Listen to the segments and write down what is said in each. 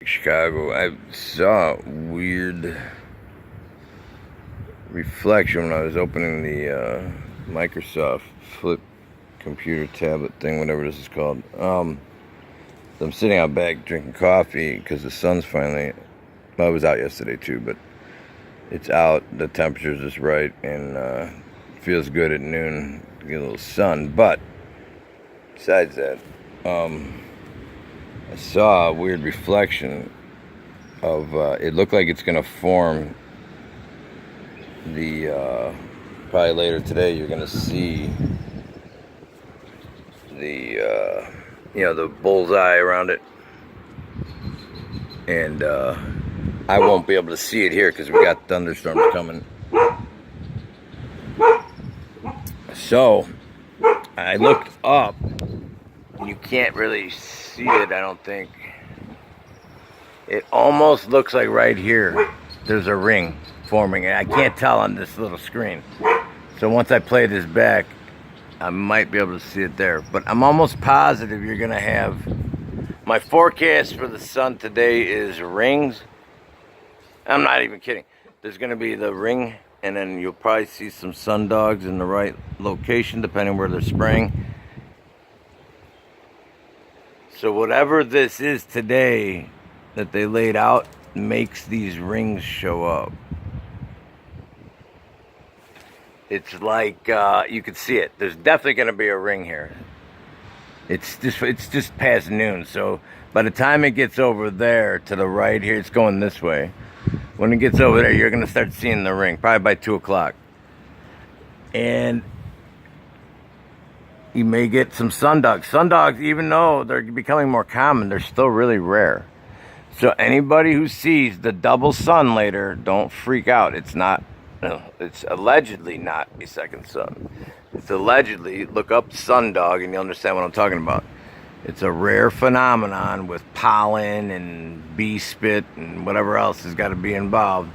Chicago. I saw a weird reflection when I was opening the Microsoft Flip computer tablet thing, whatever this is called. I'm sitting out back drinking coffee because the sun's finally. Well, I was out yesterday too, but it's out. The temperature's just right, and it feels good at noon to get a little sun. But besides that, I saw a weird reflection of it looked like it's gonna form the probably later today you're gonna see the the bullseye around it, and I won't be able to see it here because we got thunderstorms coming. So I looked up. You can't really see it, I don't think. It almost looks like right here there's a ring forming. I can't tell on this little screen. So once I play this back, I might be able to see it there. But I'm almost positive you're going to have... My forecast for the sun today is rings. I'm not even kidding. There's going to be the ring, and then you'll probably see some sundogs in the right location, depending where they're spraying. So whatever this is today that they laid out makes these rings show up. It's like you can see it. There's definitely going to be a ring here. It's just past noon, so by the time it gets over there to the right here, it's going this way. When it gets over there, you're going to start seeing the ring, probably by 2 o'clock. And you may get some sundogs. Sundogs, even though they're becoming more common, they're still really rare. So anybody who sees the double sun later, don't freak out. It's not, it's allegedly not a second sun. It's allegedly, look up sundog and you'll understand what I'm talking about. It's a rare phenomenon with pollen and bee spit and whatever else has got to be involved.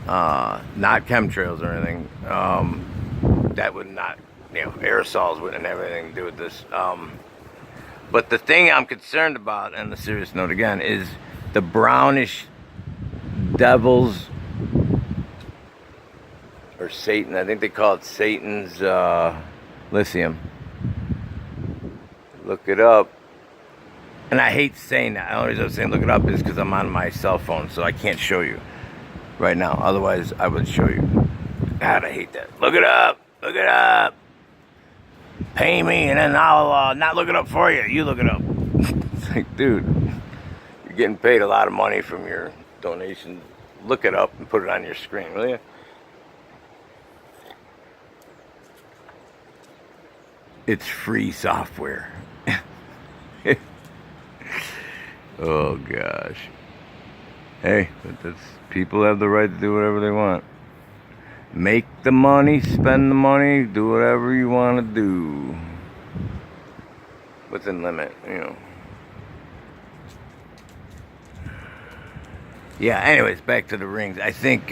Not chemtrails or anything. That would not... aerosols wouldn't have anything to do with this. But the thing I'm concerned about, and the serious note again, is the brownish devils, or Satan. I think they call it Satan's lithium. Look it up. And I hate saying that. The only reason I'm saying look it up is because I'm on my cell phone, so I can't show you right now. Otherwise, I would show you. God, I hate that. Look it up. Look it up. Pay me, and then I'll not look it up for you. You look it up. It's like, dude, you're getting paid a lot of money from your donations. Look it up and put it on your screen, will you? It's free software. Oh, gosh. Hey, but people have the right to do whatever they want. Make the money, spend the money, do whatever you want to do. Within limit, Yeah, anyways, back to the rings. I think,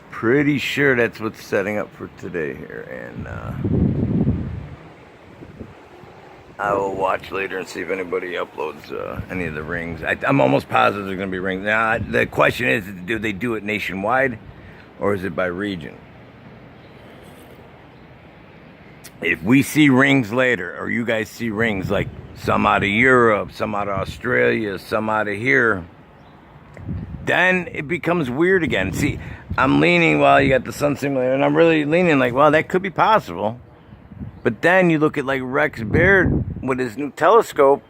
pretty sure that's what's setting up for today here. And, I will watch later and see if anybody uploads any of the rings. I'm almost positive there's going to be rings. Now, the question is, do they do it nationwide or is it by region? If we see rings later, or you guys see rings like some out of Europe, some out of Australia, some out of here, then it becomes weird again. See, I'm leaning, well, you got the sun simulator, and I'm really leaning like, well, that could be possible. But then you look at like Rex Baird with his new telescope.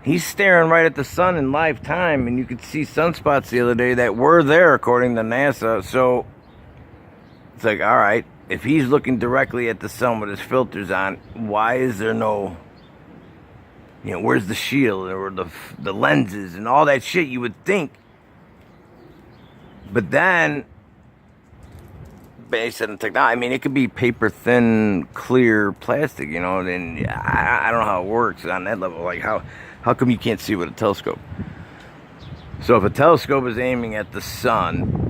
He's staring right at the sun in live time, and you could see sunspots the other day that were there according to NASA. So it's like, all right, if he's looking directly at the sun with his filters on, why is there no, where's the shield or the lenses and all that shit you would think? But then, based on technology, I mean, it could be paper thin, clear plastic, and I don't know how it works on that level. Like, how come you can't see with a telescope? So if a telescope is aiming at the sun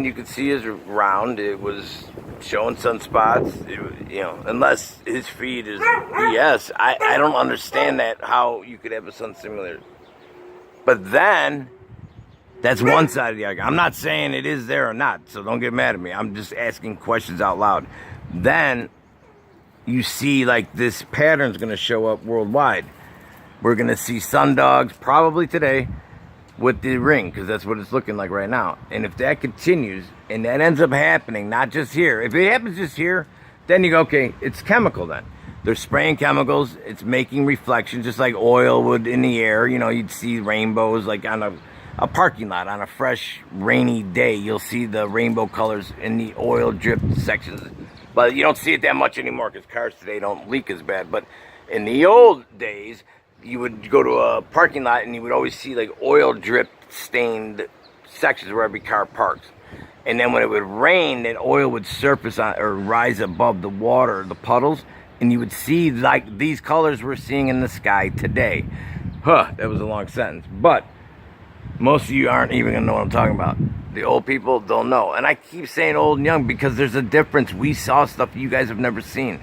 you can see is round. It was showing sunspots, you know, unless his feed is BS. I don't understand that, how you could have a sun simulator. But then, that's one side of the argument. I'm not saying it is there or not, so don't get mad at me. I'm just asking questions out loud. Then, you see like this pattern's going to show up worldwide. We're going to see sundogs probably today with the ring, because that's what it's looking like right now. And if that continues, and that ends up happening, not just here. If it happens just here, then you go, okay, it's chemical then. They're spraying chemicals. It's making reflections, just like oil would in the air. You know, you'd see rainbows like on a parking lot on a fresh, rainy day. You'll see the rainbow colors in the oil drip sections. But you don't see it that much anymore because cars today don't leak as bad. But in the old days, you would go to a parking lot and you would always see like oil drip stained sections where every car parks. And then when it would rain, then oil would surface on, or rise above the water, the puddles, and you would see like these colors we're seeing in the sky today. That was a long sentence. But most of you aren't even gonna know what I'm talking about. The old people don't know. And I keep saying old and young because there's a difference. We saw stuff you guys have never seen.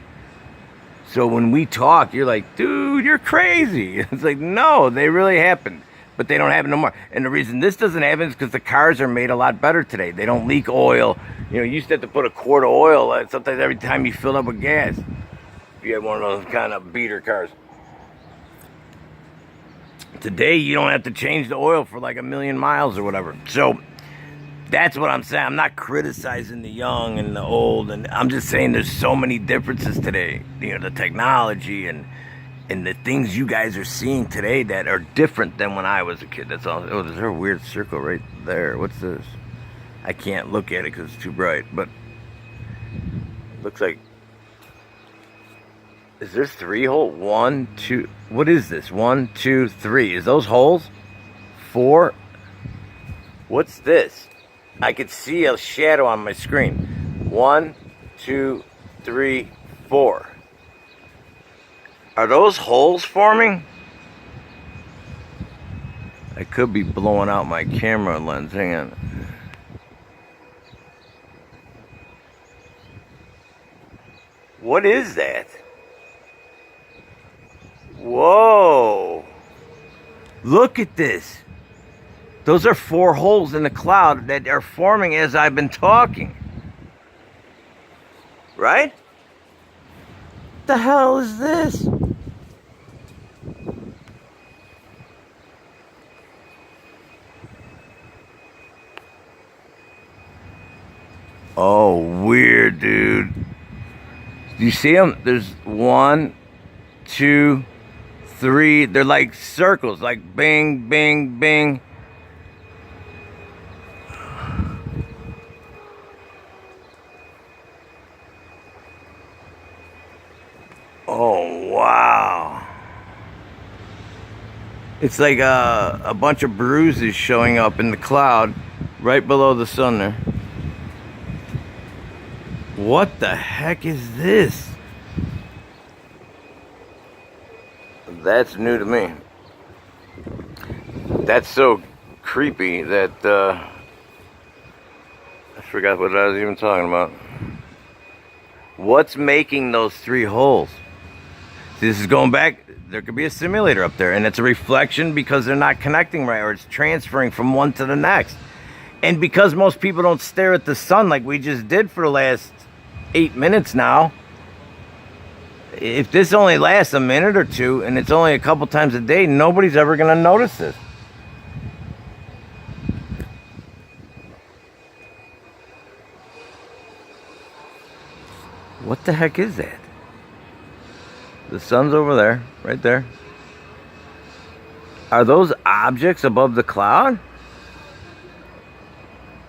So when we talk, you're like, dude, you're crazy. It's like, no, they really happened. But they don't happen no more. And the reason this doesn't happen is because the cars are made a lot better today. They don't leak oil. You know, you used to have to put a quart of oil sometimes every time you fill up with gas. If you had one of those kind of beater cars. Today, you don't have to change the oil for like 1,000,000 miles or whatever. So that's what I'm saying. I'm not criticizing the young and the old, and I'm just saying there's so many differences today. You know, the technology and the things you guys are seeing today that are different than when I was a kid. That's all. Oh, there's a weird circle right there. What's this? I can't look at it because it's too bright, but it looks like, is there 3 holes? 1, 2, what is this? 1, 2, 3. Is those holes? 4? What's this? I could see a shadow on my screen. 1, 2, 3, 4. Are those holes forming? I could be blowing out my camera lens. Hang on. What is that? Whoa. Look at this. Those are 4 holes in the cloud that are forming as I've been talking. Right? What the hell is this? Oh, weird, dude. Do you see them? There's 1, 2, 3. They're like circles, like bing, bing, bing. Oh, wow. It's like a bunch of bruises showing up in the cloud right below the sun there. What the heck is this? That's new to me. That's so creepy that I forgot what I was even talking about. What's making those 3 holes? This is going back. There could be a simulator up there, and it's a reflection because they're not connecting right, or it's transferring from one to the next. And because most people don't stare at the sun like we just did for the last 8 minutes now, if this only lasts a minute or 2 and it's only a couple times a day, nobody's ever going to notice this. What the heck is that? The sun's over there, right there. Are those objects above the cloud?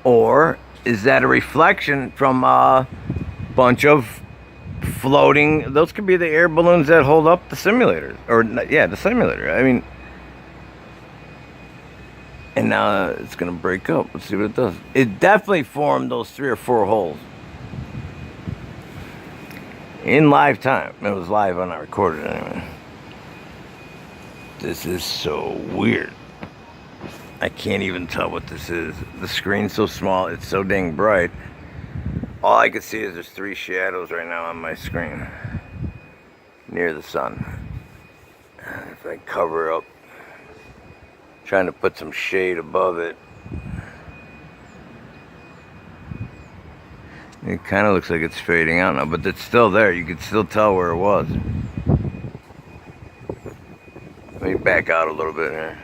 Or is that a reflection from a bunch of floating? Those could be the air balloons that hold up the simulator. Or, yeah, the simulator. I mean, and now it's going to break up. Let's see what it does. It definitely formed those 3 or 4 holes. In live time. It was live when I recorded it anyway. This is so weird. I can't even tell what this is. The screen's so small. It's so dang bright. All I can see is there's 3 shadows right now on my screen near the sun. If I cover up, trying to put some shade above it, it kind of looks like it's fading out now, but it's still there. You can still tell where it was. Let me back out a little bit here.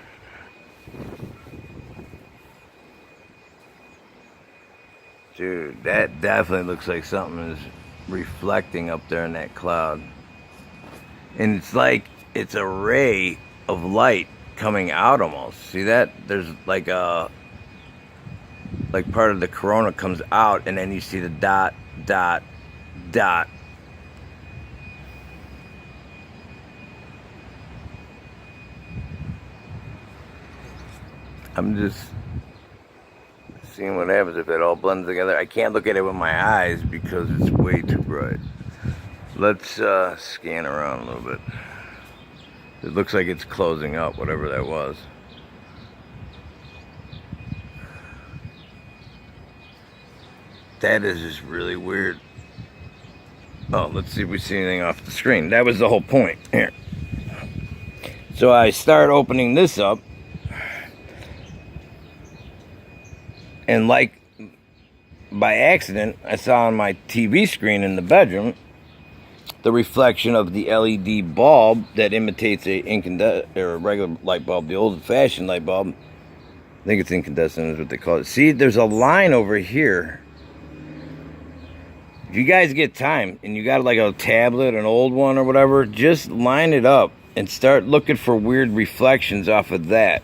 Dude, that definitely looks like something is reflecting up there in that cloud. And it's like it's a ray of light coming out almost. See that? There's like part of the corona comes out, and then you see the dot, dot, dot. I'm just seeing what happens if it all blends together. I can't look at it with my eyes because it's way too bright. Let's scan around a little bit. It looks like it's closing up, whatever that was. That is just really weird. Oh, let's see if we see anything off the screen. That was the whole point. Here. So I start opening this up. And like by accident, I saw on my TV screen in the bedroom the reflection of the LED bulb that imitates a regular light bulb, the old-fashioned light bulb. I think it's incandescent is what they call it. See, there's a line over here. If you guys get time and you got like a tablet, an old one or whatever, just line it up and start looking for weird reflections off of that.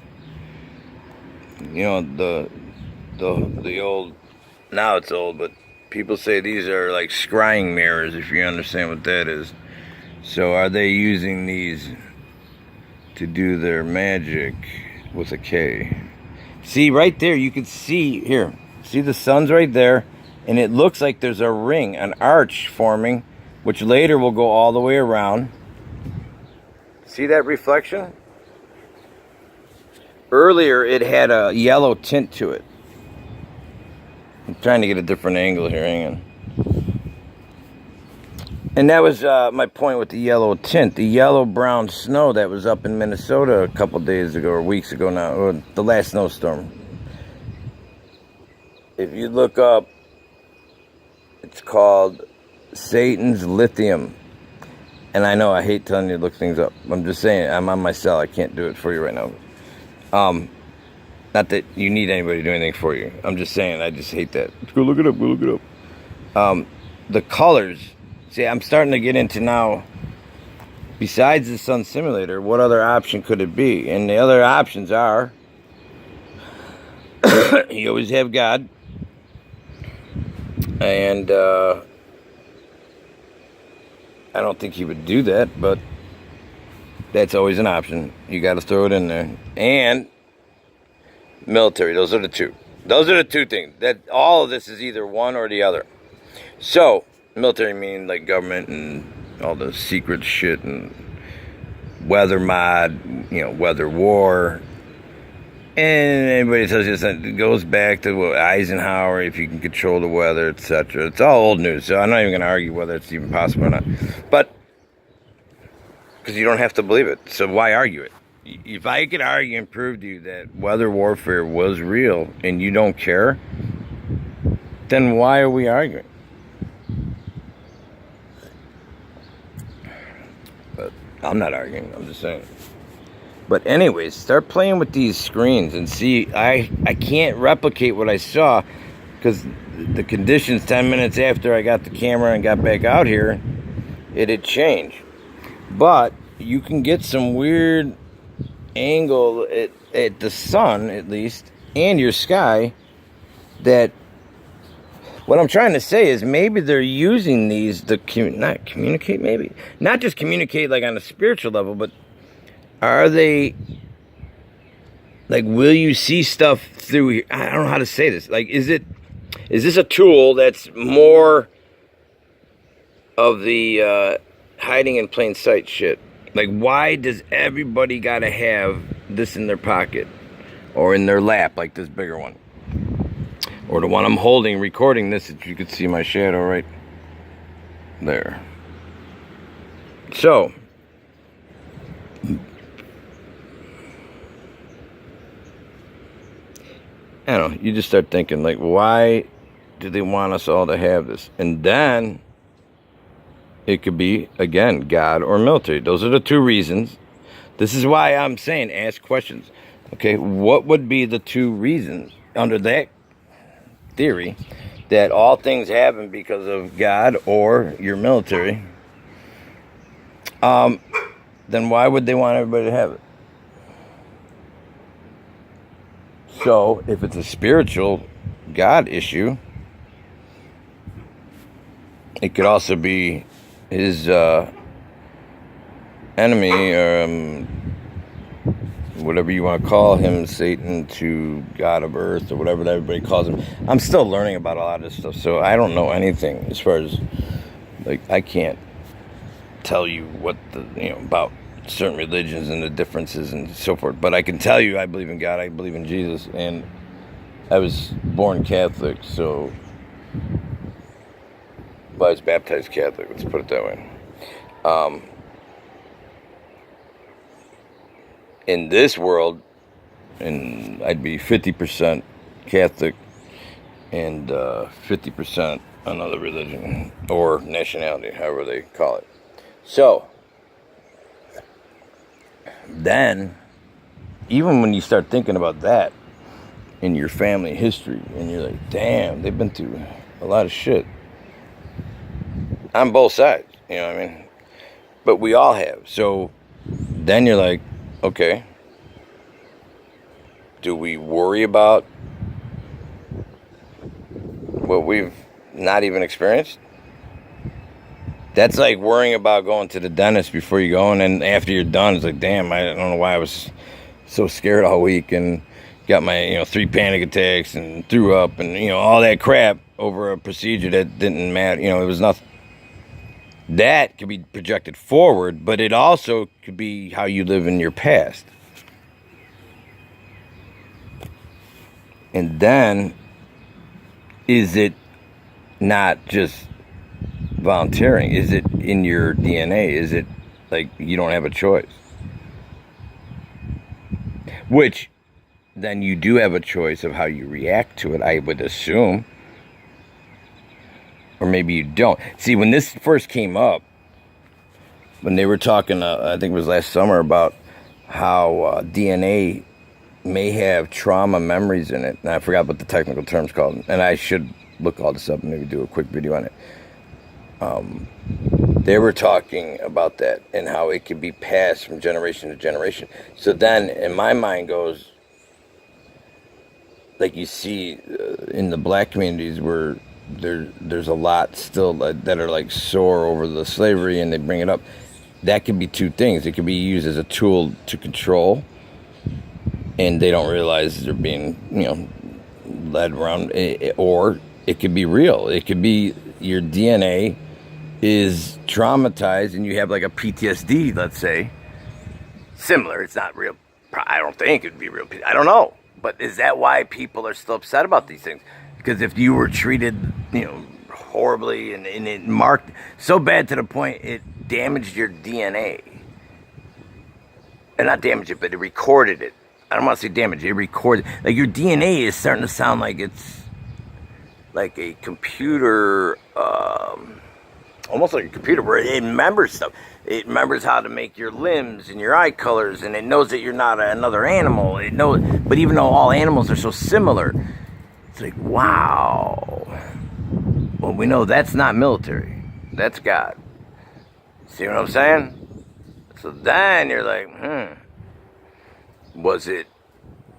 You know, the old, now it's old, but people say these are like scrying mirrors, if you understand what that is. So are they using these to do their magic with a K? See right there, you can see here, see the sun's right there, and it looks like there's a ring, an arch forming, which later will go all the way around. See that reflection? Earlier it had a yellow tint to it. I'm trying to get a different angle here, hang on. And that was my point with the yellow tint. The yellow-brown snow that was up in Minnesota a couple days ago, or weeks ago now, or the last snowstorm. If you look up, it's called Satan's Lithium. And I know I hate telling you to look things up. I'm just saying, I'm on my cell. I can't do it for you right now. Not that you need anybody to do anything for you. I'm just saying, I just hate that. Let's go look it up, go look it up. The colors, see, I'm starting to get into now, besides the sun simulator, what other option could it be? And the other options are, you always have God, and I don't think he would do that, but that's always an option. You got to throw it in there. And military, those are the two. Those are the two things. That all of this is either one or the other. So, military mean like government and all the secret shit and weather mod, you know, weather war. And anybody tells you that, it goes back to what, Eisenhower, if you can control the weather, etc. It's all old news, so I'm not even going to argue whether it's even possible or not. But, because you don't have to believe it, so why argue it? If I could argue and prove to you that weather warfare was real and you don't care, then why are we arguing? But I'm not arguing, I'm just saying. But anyways, start playing with these screens and see. I can't replicate what I saw because the conditions 10 minutes after I got the camera and got back out here, it had changed. But you can get some weird angle at the sun, at least, and your sky, that what I'm trying to say is maybe they're using these to not communicate, maybe not just communicate like on a spiritual level, but are they like, will you see stuff through, I don't know how to say this, like, is this a tool that's more of the hiding in plain sight shit? Like, why does everybody gotta have this in their pocket or in their lap, like this bigger one? or the one I'm holding, recording this, if you could see my shadow right there. So, I don't know, you just start thinking, like, why do they want us all to have this? And then it could be, again, God or military. Those are the two reasons. This is why I'm saying ask questions. Okay, what would be the two reasons under that theory that all things happen because of God or your military? Then why would they want everybody to have it? So, if it's a spiritual God issue, it could also be his enemy, whatever you want to call him, Satan to God of Earth, or whatever everybody calls him. I'm still learning about a lot of this stuff, so I don't know anything as far as, like, I can't tell you what about certain religions and the differences and so forth. But I can tell you I believe in God, I believe in Jesus, and I was born Catholic, so I was baptized Catholic, let's put it that way. In this world, and I'd be 50% Catholic and 50% another religion or nationality, however they call it. So, then, even when you start thinking about that in your family history, and you're like, damn, they've been through a lot of shit on both sides, you know what I mean? But we all have. So, then you're like, okay, do we worry about what we've not even experienced? That's like worrying about going to the dentist before you go, and then after you're done, it's like, damn, I don't know why I was so scared all week and got my 3 panic attacks and threw up and all that crap over a procedure that didn't matter. It was nothing. That could be projected forward, but it also could be how you live in your past. And then, is it not just volunteering? Is it in your DNA? Is it like you don't have a choice? Which, then you do have a choice of how you react to it, I would assume. Or maybe you don't. See, when this first came up, when they were talking, I think it was last summer, about how DNA may have trauma memories in it. And I forgot what the technical term's called. And I should look all this up and maybe do a quick video on it. They were talking about that and how it can be passed from generation to generation. So then, in my mind goes, like you see in the black communities where there's a lot still that are like sore over the slavery, and they bring it up. That could be two things. It could be used as a tool to control, and they don't realize they're being, led around, or it could be real. It could be your DNA is traumatized and you have like a PTSD, let's say. Similar, it's not real. I don't think it'd be real. I don't know. But is that why people are still upset about these things? Because if you were treated, horribly and it marked so bad to the point it damaged your DNA. And not damaged it, but it recorded it. I don't want to say damage, it recorded. Like your DNA is starting to sound like it's like a computer, almost like a computer where it remembers stuff. It remembers how to make your limbs and your eye colors, and it knows that you're not another animal. It knows, but even though all animals are so similar, it's like, wow. Well, we know that's not military. That's God. See what I'm saying? So then you're like, was it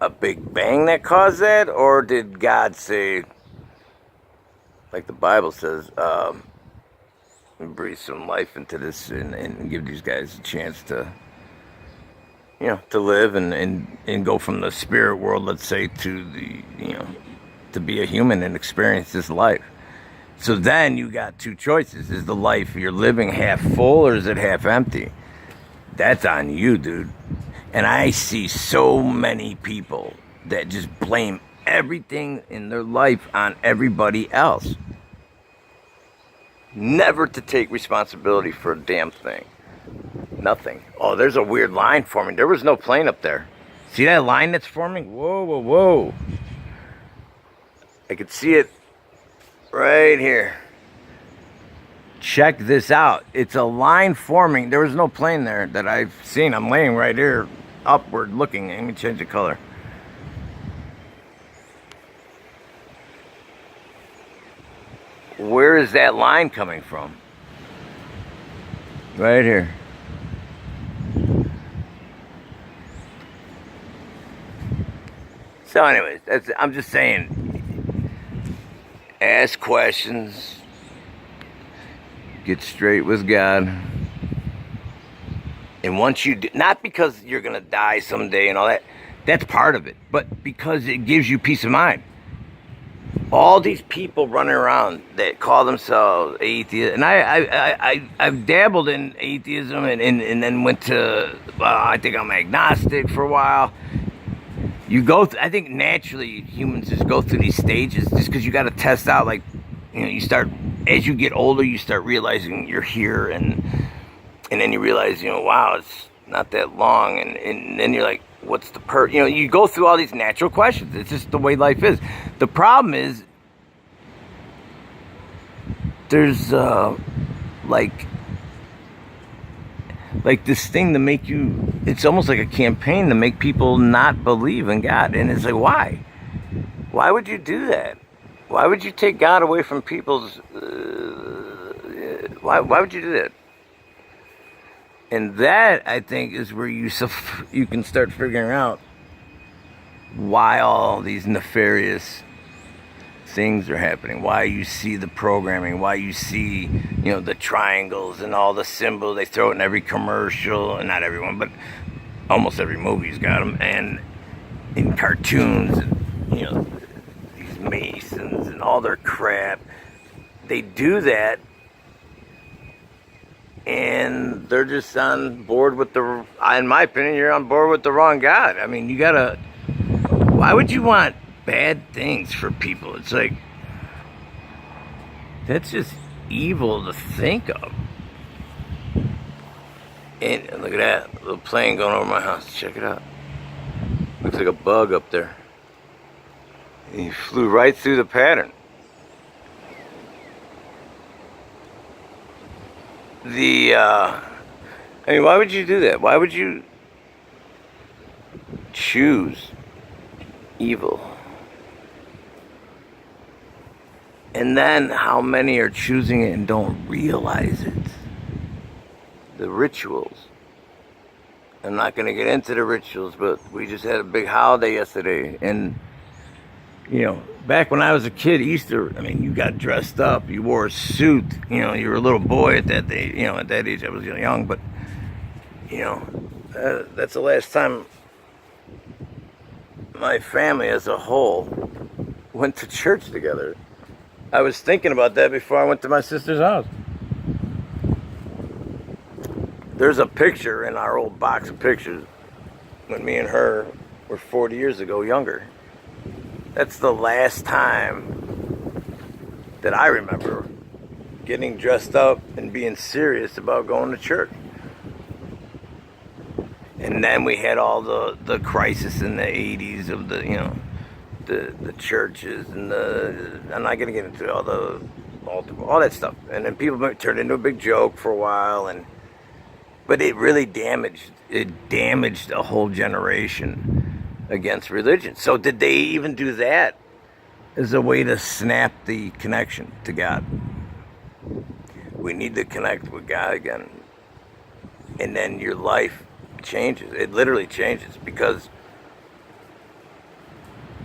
a big bang that caused that? Or did God say, like the Bible says, breathe some life into this and give these guys a chance to, to live and go from the spirit world, let's say, to the, to be a human and experience this life. So then you got two choices. Is the life you're living half full or is it half empty? That's on you, dude. And I see so many people that just blame everything in their life on everybody else. Never to take responsibility for a damn thing. Nothing. Oh, there's a weird line forming. There was no plane up there. See that line that's forming? Whoa, whoa, whoa. I could see it right here. Check this out. It's a line forming. There was no plane there that I've seen. I'm laying right here, upward looking. Let me change the color. Where is that line coming from? Right here. So anyways, I'm just saying, ask questions, get straight with God. And once you do, not because you're going to die someday and all that, that's part of it, but because it gives you peace of mind. All these people running around that call themselves atheists, and I've dabbled in atheism and then went to, I think I'm agnostic for a while. You go, I think naturally humans just go through these stages just because you got to test out, like, you know, you start, as you get older, you start realizing you're here, and then you realize, you know, wow, it's not that long, and then you're like, what's the you know, you go through all these natural questions. It's just the way life is. The problem is, there's like this thing to make you, it's almost like a campaign to make people not believe in God. And it's like, why would you do that? Why would you take God away from people's why would you do that? And that, I think, is where you can start figuring out why all these nefarious things are happening, why you see the programming, why you see, you know, the triangles and all the symbols. They throw it in every commercial, and not everyone, but almost every movie's got them, and in cartoons, and, you know, these Masons and all their crap. They do that, and they're just on board with the, in my opinion, you're on board with the wrong God. I mean, you gotta, why would you want bad things for people? It's like, that's just evil to think of. And look at that little plane going over my house. Check it out. Looks like a bug up there. And he flew right through the pattern. I mean, why would you do that? Why would you choose evil? And then how many are choosing it and don't realize it? The rituals. I'm not going to get into the rituals, but we just had a big holiday yesterday. And, you know, back when I was a kid, Easter, I mean, you got dressed up, you wore a suit, you know, you were a little boy at that day, you know, at that age I was young, but, you know, that's the last time my family as a whole went to church together. I was thinking about that before I went to my sister's house. There's a picture in our old box of pictures when me and her were 40 years ago younger. That's the last time that I remember getting dressed up and being serious about going to church. And then we had all the crisis in the 80s of the, you know, the churches and I'm not going to get into all that stuff. And then people turned into a big joke for a while, but it really damaged a whole generation against religion. So did they even do that as a way to snap the connection to God? We need to connect with God again. And then your life changes. It literally changes, because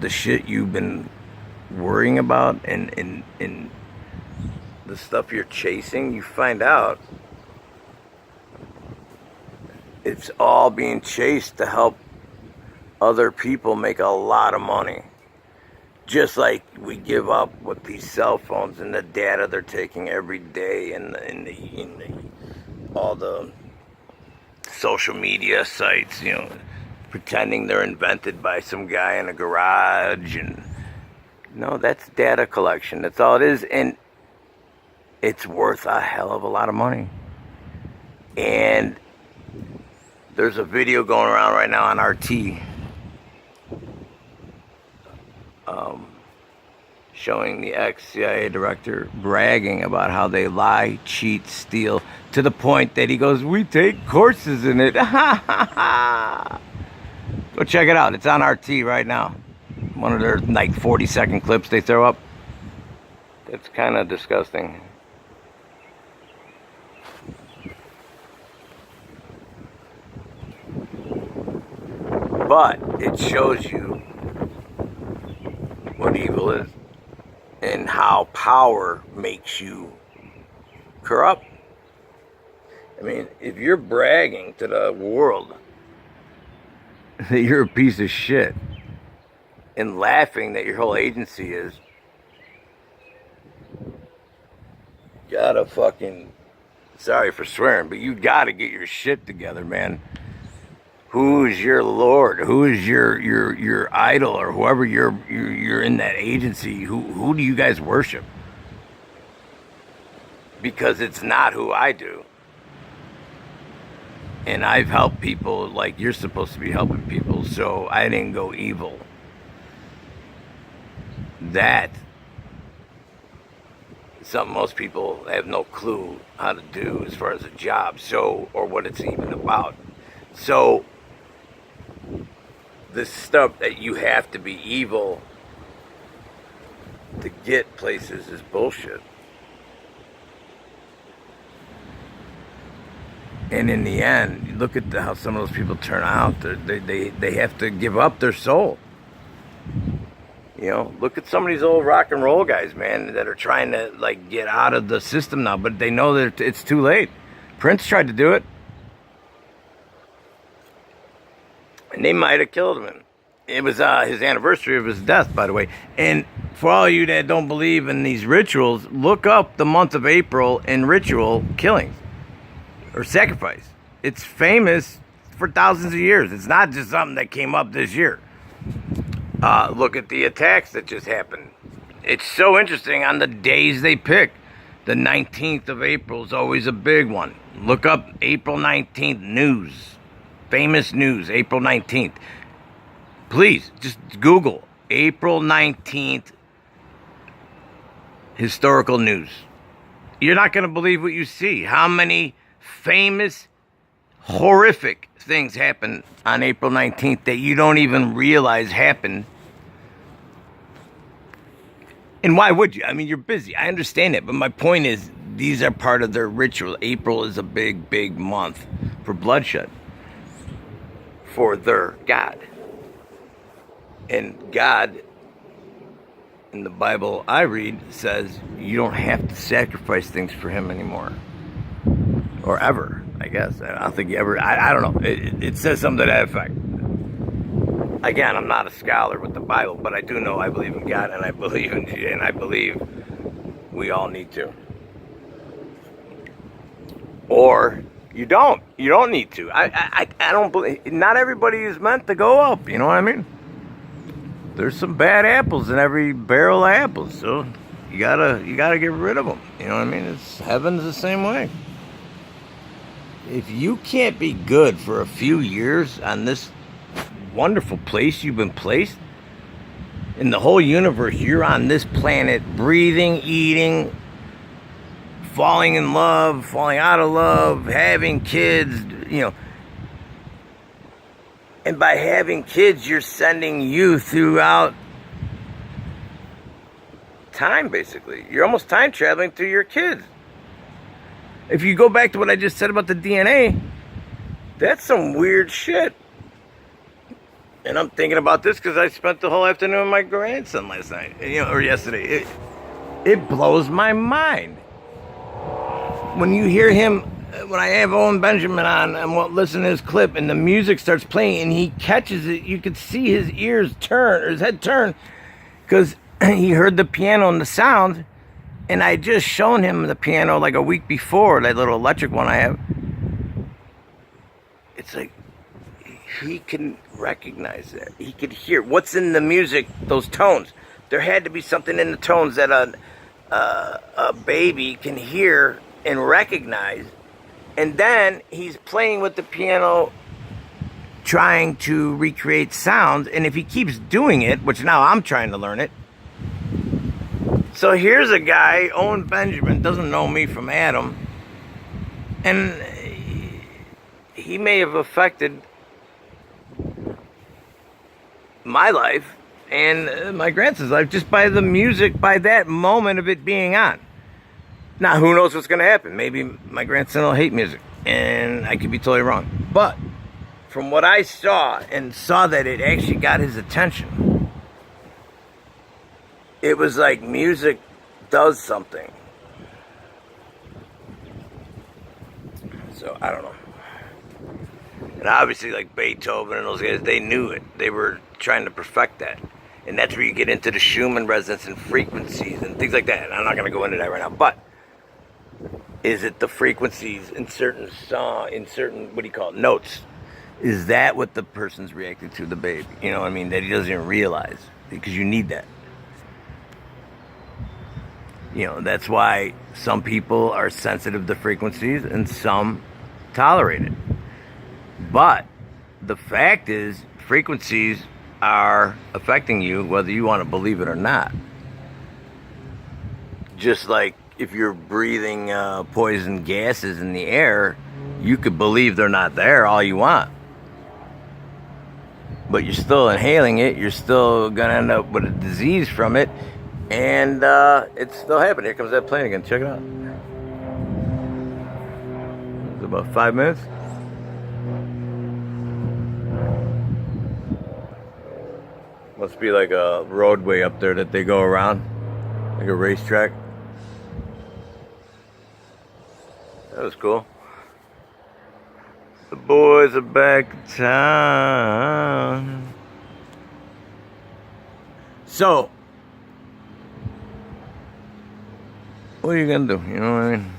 the shit you've been worrying about and the stuff you're chasing, you find out it's all being chased to help other people make a lot of money. Just like we give up with these cell phones and the data they're taking every day, and all the social media sites, you know, pretending they're invented by some guy in a garage, and No, that's data collection. That's all it is. And it's worth a hell of a lot of money. And there's a video going around right now on RT showing the ex-CIA director bragging about how they lie, cheat, steal, to the point that he goes, we take courses in it. Go check it out. It's on RT right now. One of their like 40-second clips they throw up. It's kind of disgusting. But it shows you what evil is and how power makes you corrupt. I mean, if you're bragging to the world that you're a piece of shit and laughing that your whole agency is, you gotta fucking, sorry for swearing, but you gotta get your shit together, man. Who's your lord? Who is your idol, or whoever you're in that agency? Who do you guys worship? Because it's not who I do. And I've helped people like you're supposed to be helping people, so I didn't go evil. That is something most people have no clue how to do as far as a job, so, or what it's even about. So this stuff that you have to be evil to get places is bullshit. And in the end, you look at how some of those people turn out. They have to give up their soul. You know, look at some of these old rock and roll guys, man, that are trying to like get out of the system now, but they know that it's too late. Prince tried to do it. And they might have killed him. It was his anniversary of his death, by the way. And for all of you that don't believe in these rituals, look up the month of April in ritual killings or sacrifice. It's famous for thousands of years. It's not just something that came up this year. Look at the attacks that just happened. It's so interesting on the days they pick. The 19th of April is always a big one. Look up April 19th news. Famous news, April 19th. Please, just Google April 19th historical news. You're not going to believe what you see. How many famous, horrific things happen on April 19th that you don't even realize happened. And why would you? I mean, you're busy. I understand it. But my point is, these are part of their ritual. April is a big, big month for bloodshed. For their God. And God, in the Bible I read, says you don't have to sacrifice things for him anymore. Or ever, I guess. I don't think you ever, I don't know. It says something to that effect. Again, I'm not a scholar with the Bible, but I do know I believe in God, and I believe we all need to. Or you don't need to. I don't believe, not everybody is meant to go up, you know what I mean? There's some bad apples in every barrel of apples, so you gotta get rid of them, you know what I mean? Heaven's the same way. If you can't be good for a few years on this wonderful place you've been placed, in the whole universe, you're on this planet, breathing, eating, falling in love, falling out of love, having kids, you know. And by having kids, you're sending you throughout time, basically. You're almost time traveling through your kids. If you go back to what I just said about the DNA, that's some weird shit. And I'm thinking about this because I spent the whole afternoon with my grandson last night, you know, or yesterday. It blows my mind. When you hear him, when I have Owen Benjamin on and listen to his clip and the music starts playing and he catches it, you could see his ears turn, or his head turn, because he heard the piano and the sound. And I just shown him the piano like a week before, that little electric one I have. It's like, he can recognize that. He could hear what's in the music, those tones. There had to be something in the tones that a baby can hear and recognize. And then he's playing with the piano, trying to recreate sounds. And if he keeps doing it, which now I'm trying to learn it. So here's a guy, Owen Benjamin, doesn't know me from Adam. And he may have affected my life and my grandson's life just by the music, by that moment of it being on. Now, who knows what's going to happen? Maybe my grandson will hate music, and I could be totally wrong. But from what I saw, and saw that it actually got his attention, it was like music does something. So, I don't know. And obviously, like Beethoven and those guys, they knew it. They were trying to perfect that. And that's where you get into the Schumann resonance and frequencies and things like that. And I'm not going to go into that right now. But is it the frequencies in certain what do you call it, notes? Is that what the person's reacting to, the baby? You know what I mean? That he doesn't even realize. Because you need that. You know, that's why some people are sensitive to frequencies and some tolerate it. But the fact is, frequencies are affecting you whether you want to believe it or not. Just like if you're breathing poison gases in the air, you could believe they're not there all you want. But you're still inhaling it, you're still going to end up with a disease from it, and it's still happening. Here comes that plane again, check it out. It's about 5 minutes. Must be like a roadway up there that they go around, like a racetrack. That was cool. The boys are back in town. So, what are you gonna do? You know what I mean?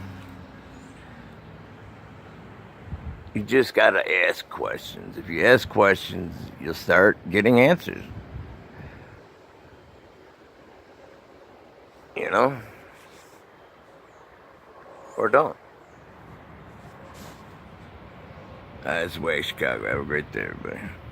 You just gotta ask questions. If you ask questions, you'll start getting answers. You know? Or don't. That's the way Chicago. Have a great day, everybody.